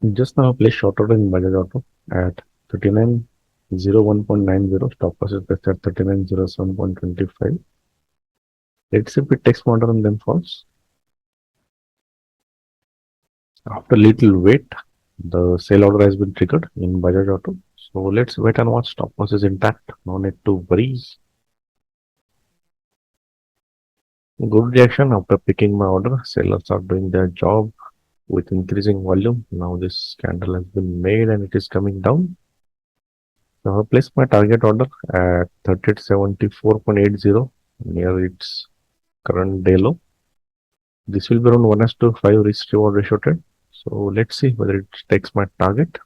Just now I placed short order in Bajaj Auto at 3901.90. Stop loss is placed at 3907.25. Let's see if it takes smarter and then falls. After little wait, the sell order has been triggered in Bajaj Auto. So let's wait and watch. Stop loss is intact. No need to worry. Good reaction after picking my order. Sellers are doing their job with increasing volume. Now this candle has been made and it is coming down. So I place my target order at 3874.80 near its current day low. This will be around 1:5 risk reward ratio trade. So let's see whether it takes my target.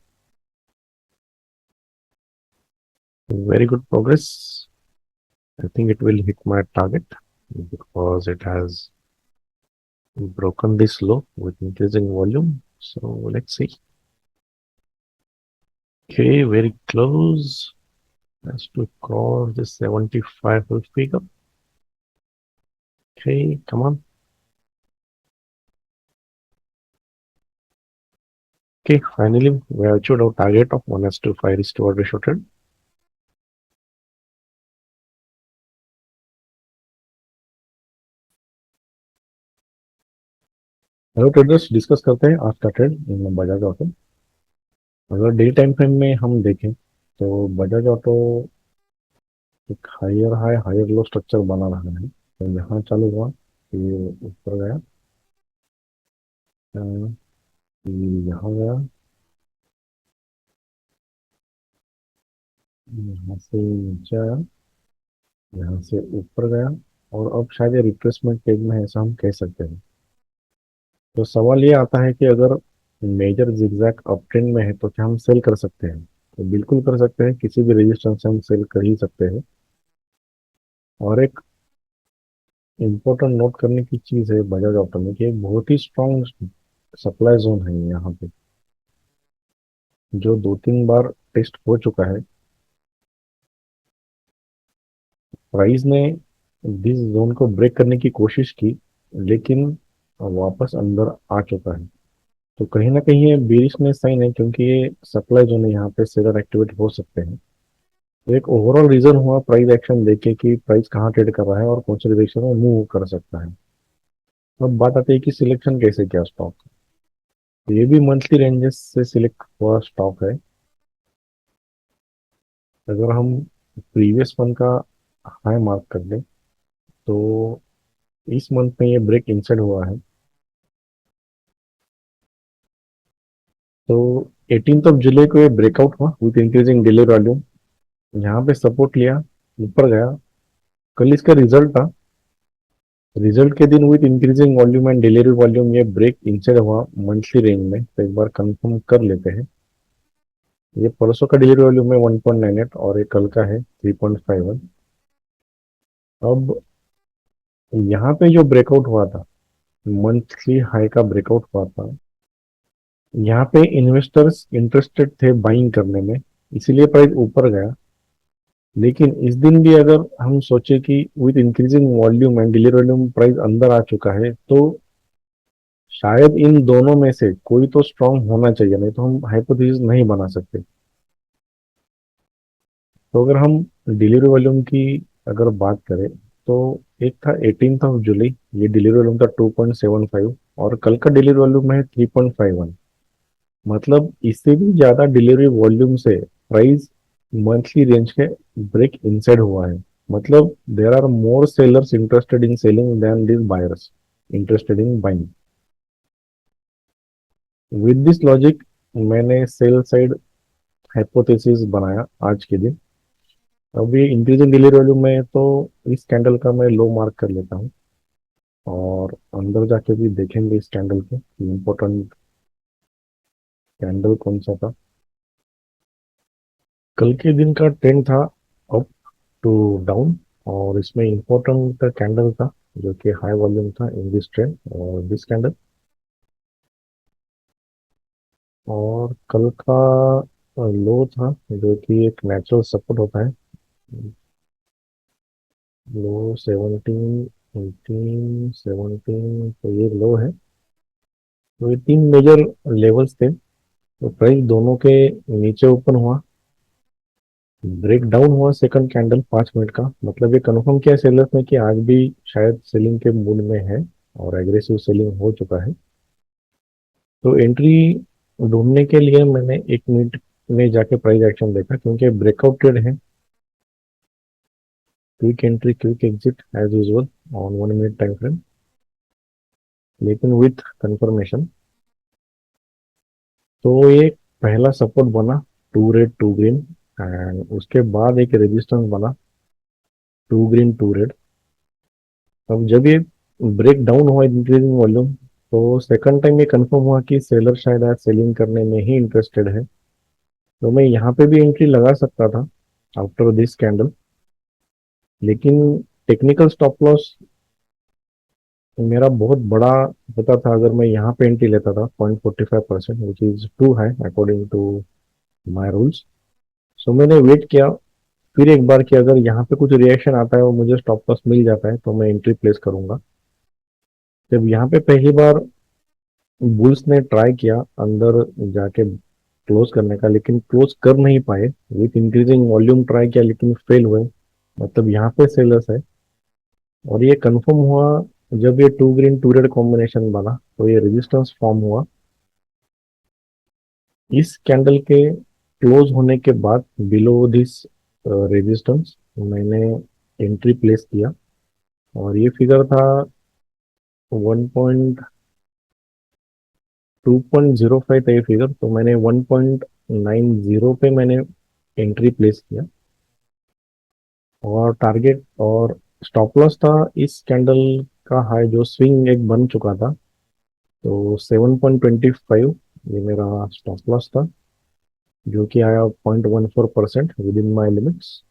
Very good progress. I think it will hit my target because it has broken this low with increasing volume. So let's see. Okay, very close. Has to cross the 75 figure. Okay, come on. Okay, finally we have achieved our target of 1:5 risk reward ratio trade. Hello traders, discuss करते हैं आज का trade in Bajaj auto. अगर day time frame में हम देखें तो Bajaj auto एक higher high higher low structure बना रहा है। तो यहाँ चालू हुआ, ये ऊपर गया, ये यहाँ गया, यहाँ से नीचे आया, यहाँ से ऊपर गया, और अब शायद ये रिट्रेसमेंट पेज में है, ऐसा हम कह सकते हैं। तो सवाल ये आता है कि अगर मेजर जिगजैग अप ट्रेंड में है तो क्या हम सेल कर सकते हैं? तो बिल्कुल कर सकते हैं, किसी भी रेजिस्टेंस से हम सेल कर ही सकते हैं। और एक इम्पोर्टेंट नोट करने की चीज है बजाज ऑटो में कि एक बहुत ही स्ट्रॉन्ग सप्लाई जोन है यहाँ पे, जो 2-3 बार टेस्ट हो चुका है। प्राइस ने दिस जोन को ब्रेक करने की कोशिश की, लेकिन वापस अंदर आ चुका है। तो कहीं ना कहीं ये बेरिश में साइन है, क्योंकि ये सप्लाई जोन है, यहाँ पे सेलर एक्टिवेट हो सकते हैं। तो एक ओवरऑल रीजन हुआ प्राइस एक्शन देखे कि प्राइस कहाँ ट्रेड कर रहा है और कौन सी डायरेक्शन में मूव कर सकता है। अब बात आती है कि सिलेक्शन कैसे किया स्टॉक। ये भी मंथली रेंजेस से सिलेक्ट हुआ स्टॉक है। अगर हम प्रीवियस मंथ का हाई मार्क कर लें तो इस मंथ में ये ब्रेक इंसर्ट हुआ है। तो 18th ऑफ जुलाई को ये ब्रेकआउट हुआ विथ इंक्रीजिंग डिले वॉल्यूम, यहाँ पे सपोर्ट लिया, ऊपर गया। कल इसका रिजल्ट था। रिजल्ट के दिन with increasing volume and delivery volume ये ब्रेक इंसर्ट हुआ मंथली रेंज में। तो एक बार कंफर्म कर लेते हैं। ये परसों का डिलीवरी वॉल्यूम है 1.98 और ये कल का है 3.51। अब यहाँ पे जो ब्रेकआउट हुआ था, मंथली हाई का ब्रेकआउट हुआ था, यहाँ पे इन्वेस्टर्स इंटरेस्टेड थे बाइंग करने में, इसीलिए प्राइस ऊपर गया। लेकिन इस दिन भी अगर हम सोचे कि with increasing volume and delivery volume price अंदर आ चुका है, तो शायद इन दोनों में से कोई तो स्ट्रांग होना चाहिए, नहीं तो हम हाइपोथेसिस नहीं बना सकते। तो अगर हम डिलीवरी वॉल्यूम की अगर बात करें तो एक था 18th ऑफ जुलाई, ये डिलीवरी वॉल्यूम था 2.75, और कल का डिलीवरी वॉल्यूम है 3.51। मतलब इससे भी ज्यादा डिलीवरी वॉल्यूम से प्राइस मंथली रेंज के ब्रेक इनसाइड हुआ है। मतलब there are more sellers interested in selling than this buyers interested in buying. With this logic मैंने सेल साइड हाइपोथेसिस बनाया आज के दिन। अब ये इंक्रीजिंग डिलीवरी वॉल्यूम में है, तो इस कैंडल का मैं लो मार्क कर लेता हूँ, और अंदर जाके भी देखेंगे इस कैंडल को, इम्पोर्टेंट कैंडल कौन सा था। कल के दिन का ट्रेंड था अप टू डाउन, और इसमें इम्पोर्टेंट कैंडल था जो कि हाई वॉल्यूम था इन दिस ट्रेंड और दिस कैंडल। और कल का लो था, जो कि एक नेचुरल सपोर्ट होता है। लो 17, 18, 17, तो ये लो है। तो ये तीन मेजर लेवल्स थे। तो प्राइस दोनों के नीचे ओपन हुआ, ब्रेक डाउन हुआ सेकंड कैंडल 5 मिनट का, मतलब ये कंफर्म किया सेलर्स ने कि आज भी शायद सेलिंग के मूड में है और एग्रेसिव सेलिंग हो चुका है। तो एंट्री ढूंढने के लिए मैंने 1 मिनट में जाके प्राइस एक्शन देखा, क्योंकि ब्रेकआउट ट्रेड है। Quick entry quick exit as usual on 1 minute time frame, लेकिन विथ कंफर्मेशन। तो ये पहला सपोर्ट बना, two red two green, and उसके बाद एक रेजिस्टेंस बना, टू ग्रीन टू रेड। अब जब ये ब्रेक डाउन हुआ इंक्रीजिंग वॉल्यूम, तो सेकंड टाइम ये कंफर्म हुआ कि सेलर शायद आज सेलिंग करने में ही इंटरेस्टेड है। तो मैं यहाँ पे भी एंट्री लगा सकता था आफ्टर दिस कैंडल, लेकिन टेक्निकल स्टॉप लॉस मेरा बहुत बड़ा होता था अगर मैं यहाँ पे एंट्री लेता था 0.45%, which is too high according to my rules. So मैंने वेट किया, फिर एक बार कि अगर यहाँ पे कुछ रिएक्शन आता है और मुझे स्टॉप लॉस मिल जाता है तो मैं एंट्री प्लेस करूंगा। जब यहाँ पे पहली बार बुल्स ने ट्राई किया अंदर जाके क्लोज करने का, लेकिन क्लोज कर नहीं पाए, विथ इंक्रीजिंग वॉल्यूम ट्राई किया लेकिन फेल हुए, मतलब यहाँ पे सेलर्स है। और ये कंफर्म हुआ जब ये two green two red combination बना, तो ये रेजिस्टेंस फॉर्म हुआ। इस कैंडल के क्लोज होने के बाद बिलो दिस रेजिस्टेंस मैंने एंट्री प्लेस किया, और ये फिगर था 1.2.05 था ये फिगर। तो मैंने 1.90 पे मैंने एंट्री प्लेस किया, और टारगेट और स्टॉप लॉस था इस कैंडल का हाई जो स्विंग एक बन चुका था। तो 7.25 ये मेरा स्टॉप लॉस था, जो कि आया 0.14% विद इन माई लिमिट्स।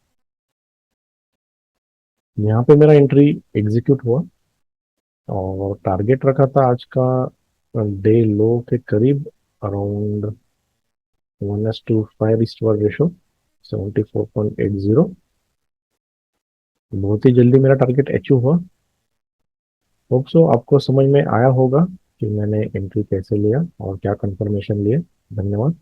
यहाँ पे मेरा एंट्री एग्जीक्यूट हुआ, और टारगेट रखा था आज का डे लो के करीब, अराउंड 1:5 रेशो, 74.80। बहुत ही जल्दी मेरा टारगेट अचीव हुआ। होप सो आपको समझ में आया होगा कि मैंने एंट्री कैसे लिया और क्या कंफर्मेशन लिए। धन्यवाद।